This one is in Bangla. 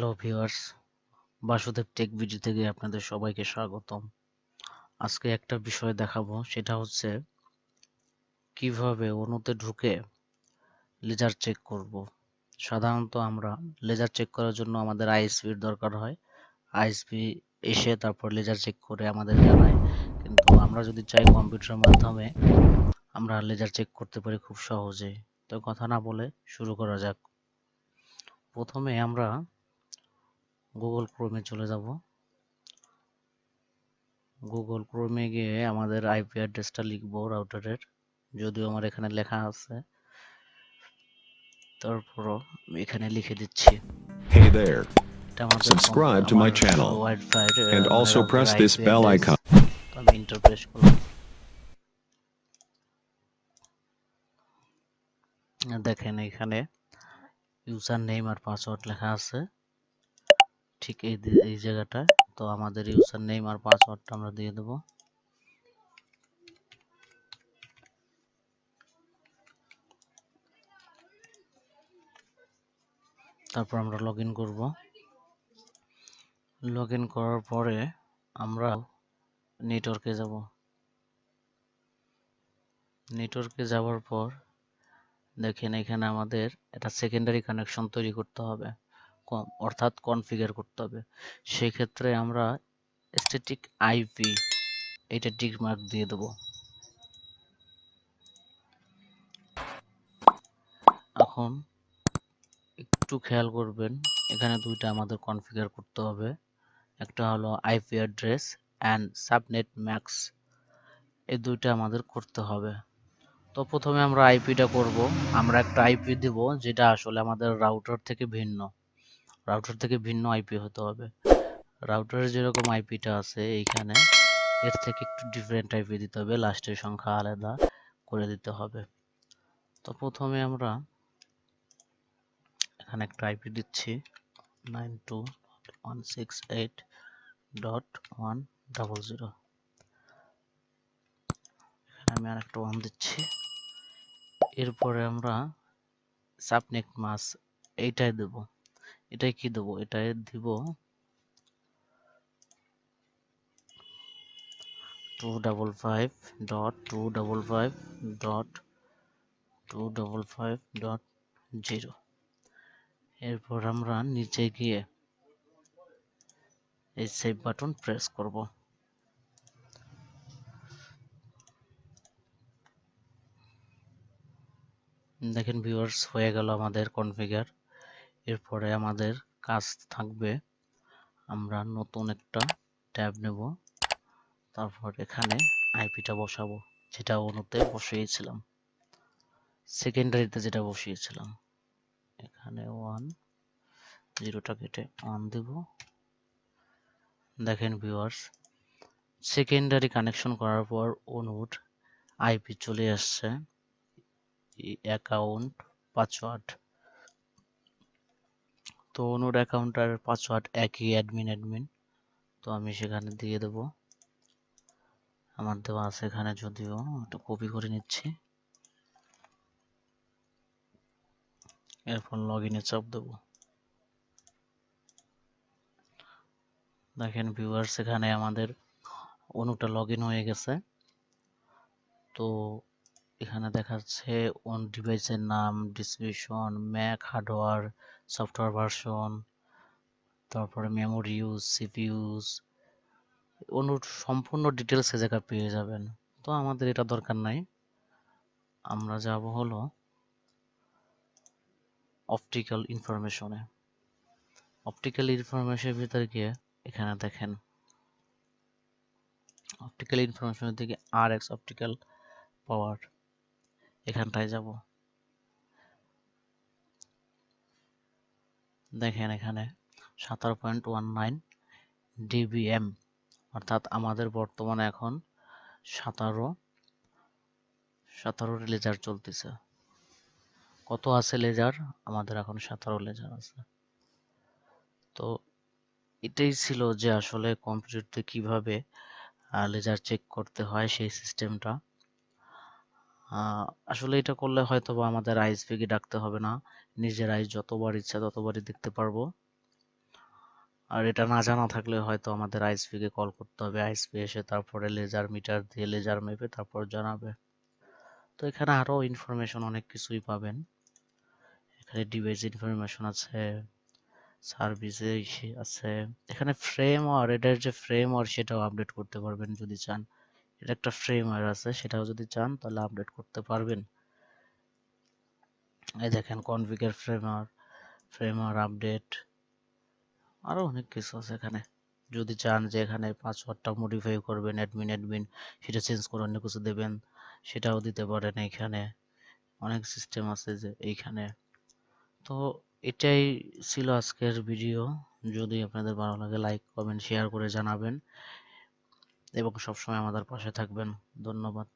Hello viewers, Basudev tech video থেকে আপনাদের সবাইকে স্বাগতম। আজকে একটা বিষয় দেখাবো, সেটা হচ্ছে কিভাবে অণুতে ঢুকে লেজার চেক করব। সাধারণত আমরা লেজার চেক করার জন্য আমাদের আইএসপির দরকার হয়। আইএসপি এসে তারপর লেজার চেক করে আমাদের জানায়, কিন্তু আমরা যদি চাই কম্পিউটারের মাধ্যমে আমরা লেজার চেক করতে পারি খুব সহজেই। তো কথা না বলে শুরু করা যাক। প্রথমে আমরা গুগল ক্রোমে চলে যাব। গুগল ক্রোমে গিয়ে আমাদের আইপি অ্যাড্রেসটা লিখবো রাউটারের, যদিও আমার এখানে লেখা আছে, তারপরও আমি এখানে লিখে দিচ্ছি। Hey there. এটা আমাদের Subscribe to আমার my channel ওয়াইফাই and মানে also রাউটারের press this IP bell address. icon. তো আমি এন্টার প্রেস করলাম। দেখেন এখানে ইউজার নেম আর পাসওয়ার্ড লেখা আছে, ঠিক এই জায়গাটায়। তো আমাদের ইউজার নেম আর পাসওয়ার্ডটা আমরা দিয়ে দেবো। তারপর আমরা লগ ইন করবো। লগ ইন করার পরে আমরা নেটওয়ার্কে যাব। নেটওয়ার্কে যাওয়ার পর দেখেন এখানে আমাদের একটা সেকেন্ডারি কানেকশন তৈরি করতে হবে, অর্থাৎ কনফিগার করতে হবে। সেই ক্ষেত্রে আমরা স্ট্যাটিক আইপি এটা টিক মার্ক দিয়ে দেব। এখন একটু খেয়াল করবেন, এখানে দুইটা আমাদের কনফিগার করতে হবে। একটা হলো IP address and subnet max, এই দুইটা আমাদের করতে হবে। তো প্রথমে আমরা আইপিটা করব। আমরা একটা আইপি দেব যেটা আসলে আমাদের রাউটার থেকে ভিন্ন আইপি হতে হবে। রাউটারে যেরকম আইপিটা আছে এইখানে, এর থেকে একটু ডিফারেন্ট আইপি দিতে হবে, লাস্টের সংখ্যা আলাদা করে দিতে হবে। তো প্রথমে আমরা এখানে একটা আইপি দিচ্ছি 92.168.100। এখানে আমি আরেকটা 1 দিচ্ছি। এরপরে আমরা সাবনেট মাস্ক এইটাই দেব। এটাই কি দেব? এটাই দিব 255.255.255.0। এরপর আমরা নিচে গিয়ে এই সেভ বাটন প্রেস করব। দেখেন ভিউয়ার্স, হয়ে গেল আমাদের কনফিগার। এরপরে আমাদের কাজ থাকবে, আমরা নতুন একটা ট্যাব নেব, তারপর এখানে আইপিটা বসাবো যেটা অণুতে বসিয়েছিলাম, সেকেন্ডারিতে যেটা বসিয়েছিলাম। এখানে 1 0টা কেটে 1 দেব। দেখেন ভিউয়ার্স, সেকেন্ডারি কানেকশন করার পর অণুর আইপি চলে আসছে, অ্যাকাউন্ট পাসওয়ার্ড। তো অণুর অ্যাকাউন্ট আর পাসওয়ার্ড একই, অ্যাডমিন। তো আমি সেখানে দিয়ে দেব। আমার দেওয়া আছে এখানে, যদিও একটু কপি করে নিচ্ছি। এরপর লগ ইনে চাপ দেব। দেখেন ভিউয়ার্স, এখানে আমাদের অণুটা লগ ইন হয়ে গেছে। তো এখানে দেখাচ্ছে অন ডিভাইসের নাম, description, Mac hardware, software version, তারপরে মেমোরি ইউজ, সিপিইউ ইউজ, অণুর সম্পূর্ণ ডিটেলস এ জায়গা পেয়ে যাবেন। তো আমাদের এটা দরকার নাই, আমরা যাব হলো অপটিক্যাল ইনফরমেশনে। অপটিক্যাল ইনফরমেশনের ভিতরে গিয়ে এখানে দেখেন অপটিক্যাল ইনফরমেশনের দিকে আরএক্স অপটিক্যাল পাওয়ার, এখানটায় যাব। দেখেন এখানে 17.19 ডিবিএম, অর্থাৎ আমাদের বর্তমানে এখন 17 লেজার চলতেছে। কত আছে লেজার? আমাদের এখন 17 লেজার আছে। তো এটাই ছিল যে আসলে কম্পিউটারতে কিভাবে লেজার চেক করতে হয়, সেই সিস্টেমটা। আসলে এটা করলে হয়তো বা আমাদের আইএসপি কে ডাকতে হবে না, নিজেরাই যতবার ইচ্ছা ততবারই দেখতে পারবো। আর এটা না জানা থাকলে হয়তো আমাদের আইএসপি কে কল করতে হবে, আইএসপি এসে তারপরে লেজার মিটার দিয়ে লেজার মেপে তারপর জানাবে। তো এখানে আরো ইনফরমেশন অনেক কিছুই পাবেন। এখানে ডিভাইস ইনফরমেশন আছে, সার্ভিসে আছে, এখানে ফ্রেমওয়্যার, এটার যে ফ্রেমওয়্যার সেটাও আপডেট করতে পারবেন যদি চান। এটা একটা ফ্রেমওয়্যার আছে, সেটাও যদি চান তাহলে আপডেট করতে পারবেন। এই দেখেন কনফিগার ফ্রেমওয়্যার, ফ্রেমওয়্যার আপডেট, আরো অনেক কিছু আছে এখানে। যদি চান যে এখানে পাসওয়ার্ডটা মডিফাই করবেন, অ্যাডমিন সেটা চেঞ্জ করে অন্য কিছু দেবেন, সেটাও দিতে পারেন। এইখানে অনেক সিস্টেম আছে যে এইখানে। তো এটাই ছিল আজকের ভিডিও। যদি আপনাদের ভালো লাগে লাইক কমেন্ট শেয়ার করে জানাবেন এবং সবসময় আমাদের পাশে থাকবেন। ধন্যবাদ।